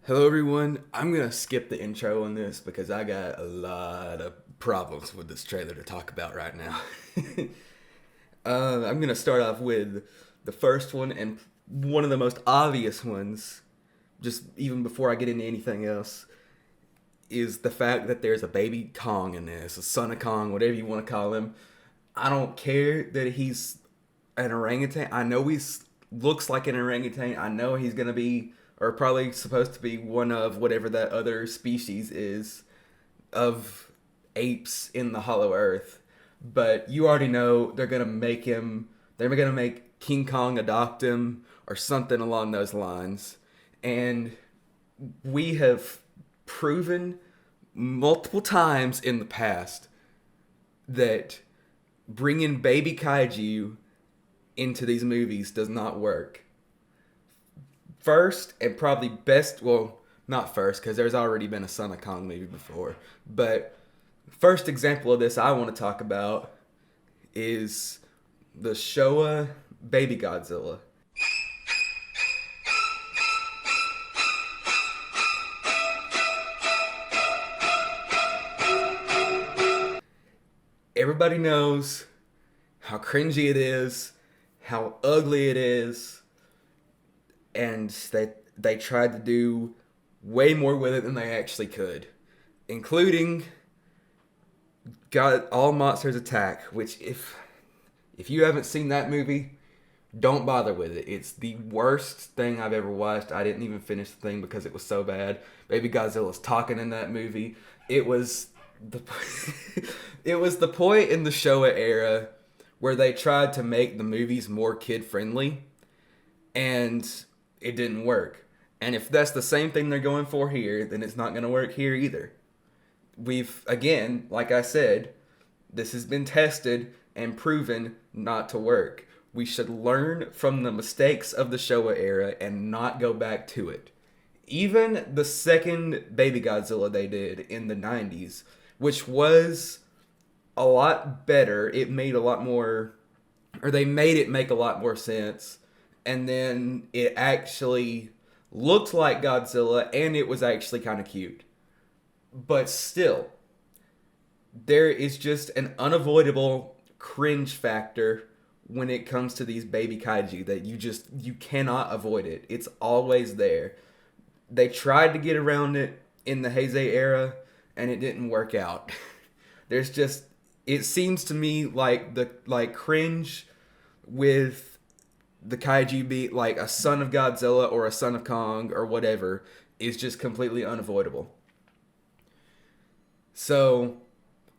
Hello, everyone. I'm gonna skip the intro on this because I got a lot of problems with this trailer to talk about right now. I'm gonna start off with the first one and one of the most obvious ones, just even before I get into anything else, is the fact that there's a baby Kong in this, a son of Kong, whatever you want to call him. I don't care that he's an orangutan. I know he's looks like an orangutan. I know he's gonna be, or probably supposed to be, one of whatever that other species is of apes in the Hollow Earth. But you already know they're gonna make him. They're gonna make King Kong adopt him or something along those lines. And we have proven multiple times in the past that bringing baby kaiju into these movies does not work. First and probably best, well, not first because there's already been a Son of Kong movie before, but first example of this I want to talk about is the Showa Baby Godzilla. Everybody knows how cringy it is, how ugly it is, and they tried to do way more with it than they actually could, including God All Monsters Attack, which if you haven't seen that movie, don't bother with it. It's the worst thing I've ever watched. I didn't even finish the thing because it was so bad. Baby Godzilla's talking in that movie. It was the it was the point in the Showa era where they tried to make the movies more kid friendly, and it didn't work. And if that's the same thing they're going for here, then it's not going to work here either. We've, again, like I said, this has been tested and proven not to work. We should learn from the mistakes of the Showa era and not go back to it. Even the second Baby Godzilla they did in the 90s, which was a lot better, it made a lot more, or they made it make a lot more sense. And then it actually looked like Godzilla and it was actually kind of cute. But still, there is just an unavoidable cringe factor when it comes to these baby kaiju that you cannot avoid it. It's always there. They tried to get around it in the Heisei era and it didn't work out. There's just it seems to me like the cringe with the kaiju be like a son of Godzilla or a son of Kong or whatever is just completely unavoidable. So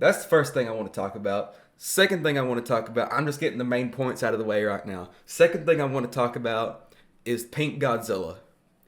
that's the first thing I want to talk about. Second thing I want to talk about, I'm just getting the main points out of the way right now. Second thing I want to talk about is Pink Godzilla.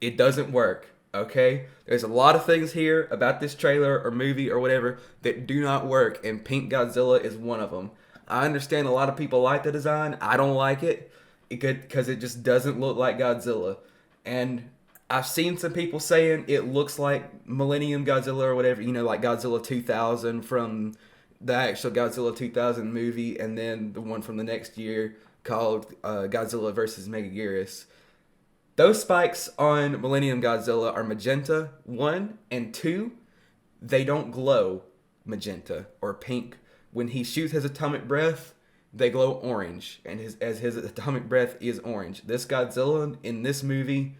It doesn't work, okay? There's a lot of things here about this trailer or movie or whatever that do not work, and Pink Godzilla is one of them. I understand a lot of people like the design. I don't like it because it just doesn't look like Godzilla. And I've seen some people saying it looks like Millennium Godzilla or whatever, like Godzilla 2000 from the actual Godzilla 2000 movie, and then the one from the next year called Godzilla versus Megaguirus. Those spikes on Millennium Godzilla are magenta 1 and 2. They don't glow magenta or pink. When he shoots his atomic breath, they glow orange, and his atomic breath is orange. This Godzilla in this movie,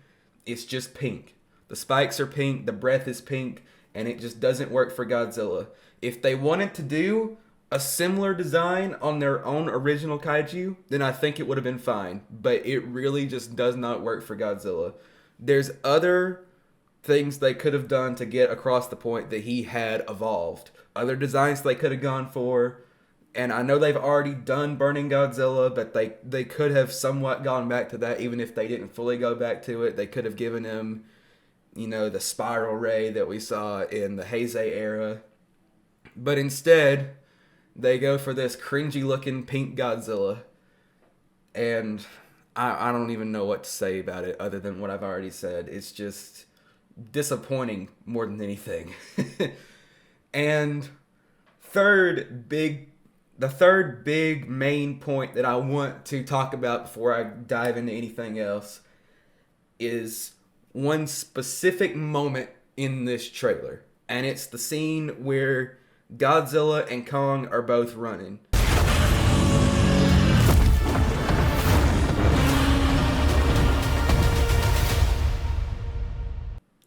it's just pink. The spikes are pink, the breath is pink, and it just doesn't work for Godzilla. If they wanted to do a similar design on their own original kaiju, then I think it would have been fine. But it really just does not work for Godzilla. There's other things they could have done to get across the point that he had evolved. Other designs they could have gone for. And I know they've already done Burning Godzilla, but they could have somewhat gone back to that, even if they didn't fully go back to it. They could have given him, the spiral ray that we saw in the Heisei era. But instead, they go for this cringy looking pink Godzilla. And I don't even know what to say about it other than what I've already said. It's just disappointing more than anything. And third big the third big main point that I want to talk about before I dive into anything else is one specific moment in this trailer, and it's the scene where Godzilla and Kong are both running.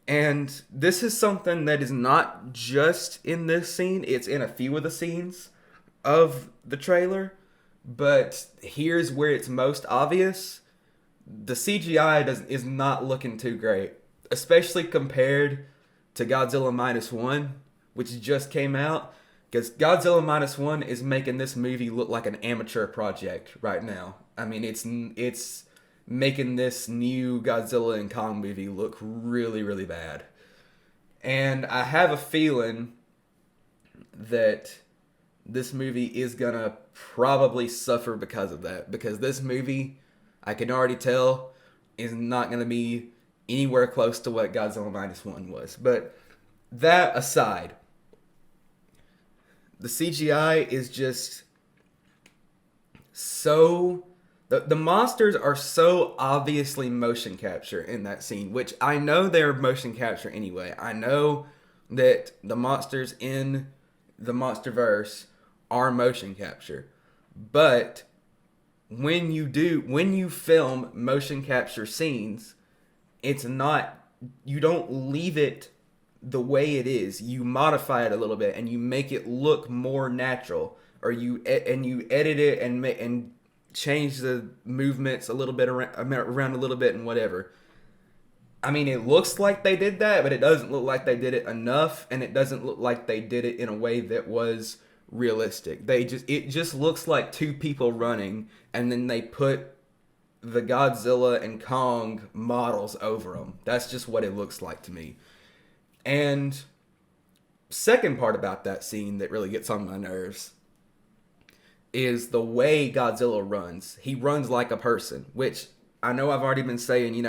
And this is something that is not just in this scene, it's in a few of the scenes of the trailer. But here's where it's most obvious. The CGI is not looking too great, especially compared to Godzilla Minus One, which just came out. Because Godzilla Minus One is making this movie look like an amateur project right now. I mean, it's making this new Godzilla and Kong movie look really, really bad. And I have a feeling that this movie is gonna probably suffer because of that. Because this movie, I can already tell, is not gonna be anywhere close to what Godzilla Minus One was. But that aside, the CGI is just so... The monsters are so obviously motion capture in that scene, which I know they're motion capture anyway. I know that the monsters in the Monsterverse are motion capture. But when you film motion capture scenes, it's not, you don't leave it the way it is. You modify it a little bit and you make it look more natural, or you edit it and change the movements a little bit around a little bit and whatever. I mean, it looks like they did that, but it doesn't look like they did it enough, and it doesn't look like they did it in a way that was realistic. It just looks like two people running, and then they put the Godzilla and Kong models over them. That's just what it looks like to me. And second part about that scene that really gets on my nerves is the way Godzilla runs. He runs like a person, which I know I've already been saying,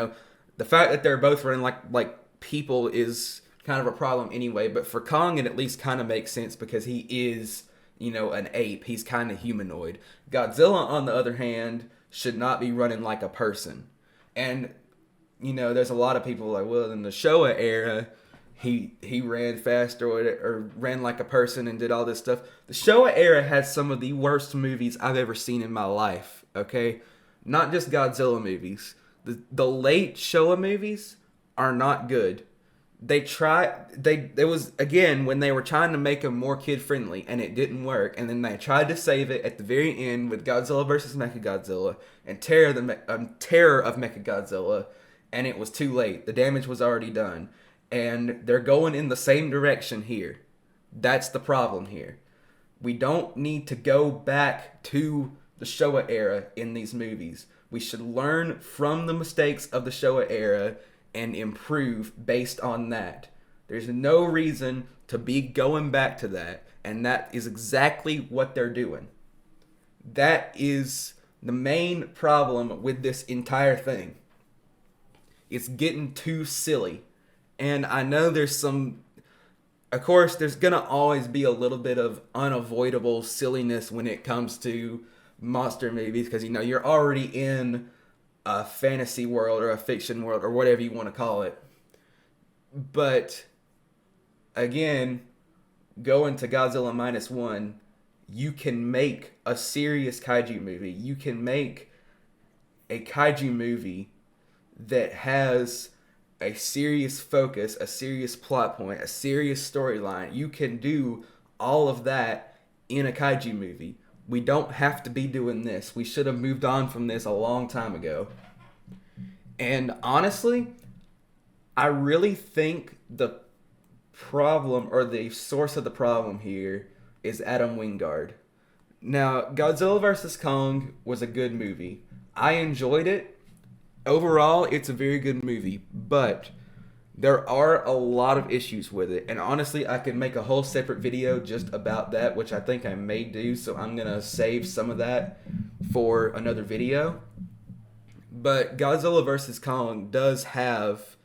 the fact that they're both running like people is kind of a problem anyway, but for Kong it at least kind of makes sense because he is, an ape. He's kind of humanoid. Godzilla, on the other hand, should not be running like a person. And, there's a lot of people like, well, in the Showa era, he ran faster or ran like a person and did all this stuff. The Showa era has some of the worst movies I've ever seen in my life, okay? Not just Godzilla movies. The late Showa movies are not good. There was, again, when they were trying to make them more kid-friendly, and it didn't work, and then they tried to save it at the very end with Godzilla vs. Mechagodzilla and Terror of Mechagodzilla, and it was too late. The damage was already done. And they're going in the same direction here. That's the problem here. We don't need to go back to the Showa era in these movies. We should learn from the mistakes of the Showa era and improve based on that. There's no reason to be going back to that, and that is exactly what they're doing. That is the main problem with this entire thing. It's getting too silly. And I know there's of course, there's going to always be a little bit of unavoidable silliness when it comes to monster movies because, you're already in a fantasy world or a fiction world or whatever you want to call it. But, again, going to Godzilla Minus One, you can make a serious kaiju movie. You can make a kaiju movie that has a serious focus, a serious plot point, a serious storyline. You can do all of that in a kaiju movie. We don't have to be doing this. We should have moved on from this a long time ago. And honestly, I really think the problem, or the source of the problem here, is Adam Wingard. Now, Godzilla vs. Kong was a good movie. I enjoyed it. Overall, it's a very good movie, but there are a lot of issues with it. And honestly, I could make a whole separate video just about that, which I think I may do, so I'm going to save some of that for another video. But Godzilla vs. Kong does have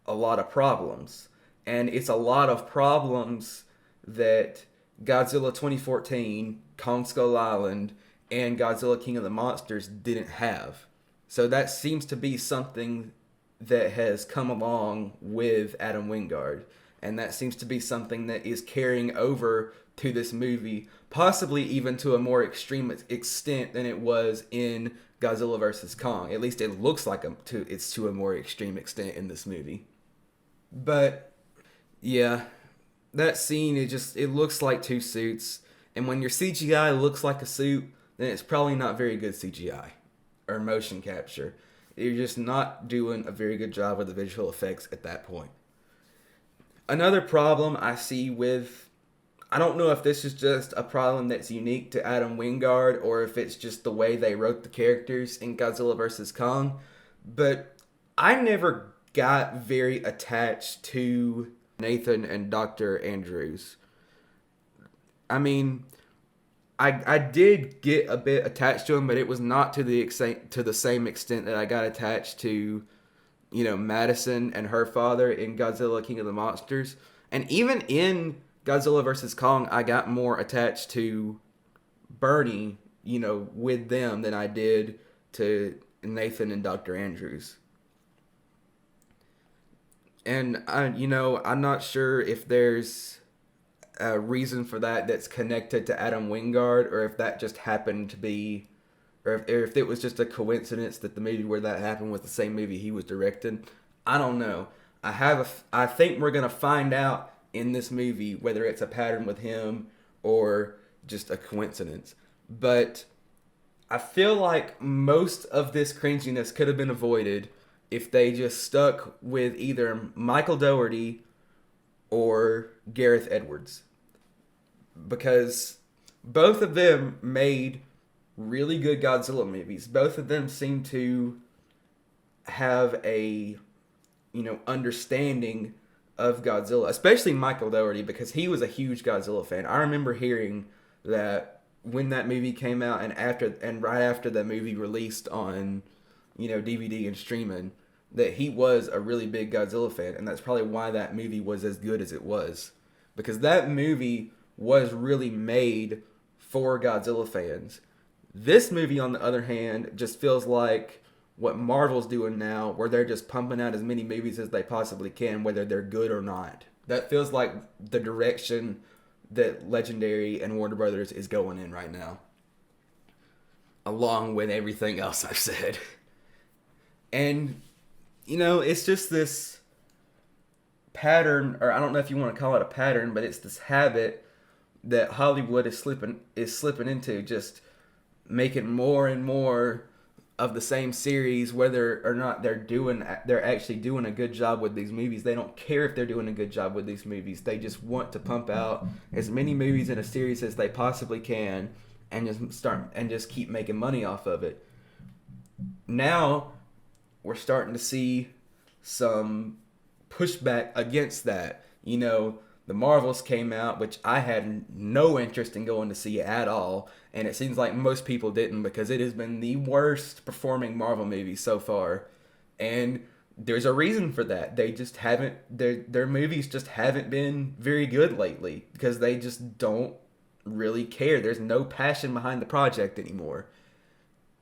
a lot of problems. And it's a lot of problems that Godzilla 2014, Kong Skull Island, and Godzilla King of the Monsters didn't have. So that seems to be something that has come along with Adam Wingard. And that seems to be something that is carrying over to this movie, possibly even to a more extreme extent than it was in Godzilla vs. Kong. At least it looks like it's to a more extreme extent in this movie. But yeah, that scene, it looks like two suits. And when your CGI looks like a suit, then it's probably not very good CGI or motion capture. You're just not doing a very good job with the visual effects at that point. Another problem I see with, I don't know if this is just a problem that's unique to Adam Wingard or if it's just the way they wrote the characters in Godzilla vs. Kong, but I never got very attached to Nathan and Dr. Andrews. I mean, I did get a bit attached to him, but it was not to the same extent that I got attached to, Madison and her father in Godzilla King of the Monsters. And even in Godzilla vs. Kong, I got more attached to Bernie, with them than I did to Nathan and Dr. Andrews. And I'm not sure if there's a reason for that that's connected to Adam Wingard, or if that just happened to be, or if it was just a coincidence that the movie where that happened was the same movie he was directing. I don't know. I think we're gonna find out in this movie whether it's a pattern with him or just a coincidence. But I feel like most of this cringiness could have been avoided if they just stuck with either Michael Dougherty or Gareth Edwards. Because both of them made really good Godzilla movies. Both of them seem to have a, understanding of Godzilla. Especially Michael Dougherty, because he was a huge Godzilla fan. I remember hearing that when that movie came out and right after that movie released on, DVD and streaming, that he was a really big Godzilla fan. And that's probably why that movie was as good as it was. Because that movie was really made for Godzilla fans. This movie, on the other hand, just feels like what Marvel's doing now, where they're just pumping out as many movies as they possibly can, whether they're good or not. That feels like the direction that Legendary and Warner Brothers is going in right now. Along with everything else I've said. And, it's just this pattern, or I don't know if you want to call it a pattern, but it's this habit that Hollywood is slipping into, just making more and more of the same series, whether or not they're actually doing a good job with these movies. They don't care if they're doing a good job with these movies. They just want to pump out as many movies in a series as they possibly can and just keep making money off of it. Now we're starting to see some pushback against that. The Marvels came out, which I had no interest in going to see at all, and it seems like most people didn't, because it has been the worst performing Marvel movie so far. And there's a reason for that. They just haven't, their movies just haven't been very good lately, because they just don't really care. There's no passion behind the project anymore.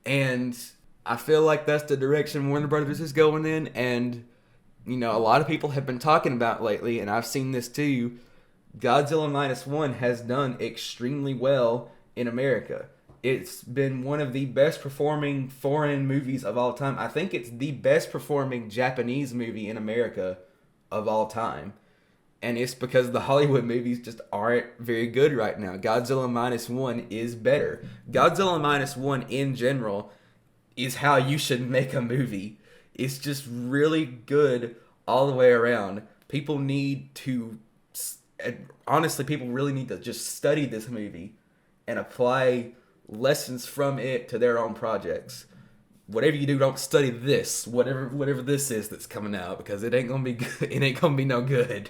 And I feel like that's the direction Warner Brothers is going in, and a lot of people have been talking about lately, and I've seen this too. Godzilla Minus One has done extremely well in America. It's been one of the best performing foreign movies of all time. I think it's the best performing Japanese movie in America of all time. And it's because the Hollywood movies just aren't very good right now. Godzilla Minus One is better. Godzilla Minus One in general is how you should make a movie. It's just really good all the way around. People really need to just study this movie and apply lessons from it to their own projects. Whatever you do, don't study this, whatever this is that's coming out, because it ain't gonna be good. It ain't gonna be no good.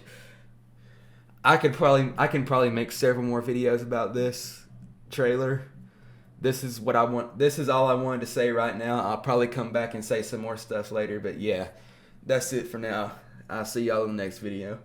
I can probably make several more videos about this trailer. This is what I want. This is all I wanted to say right now. I'll probably come back and say some more stuff later, but yeah, that's it for now. I'll see y'all in the next video.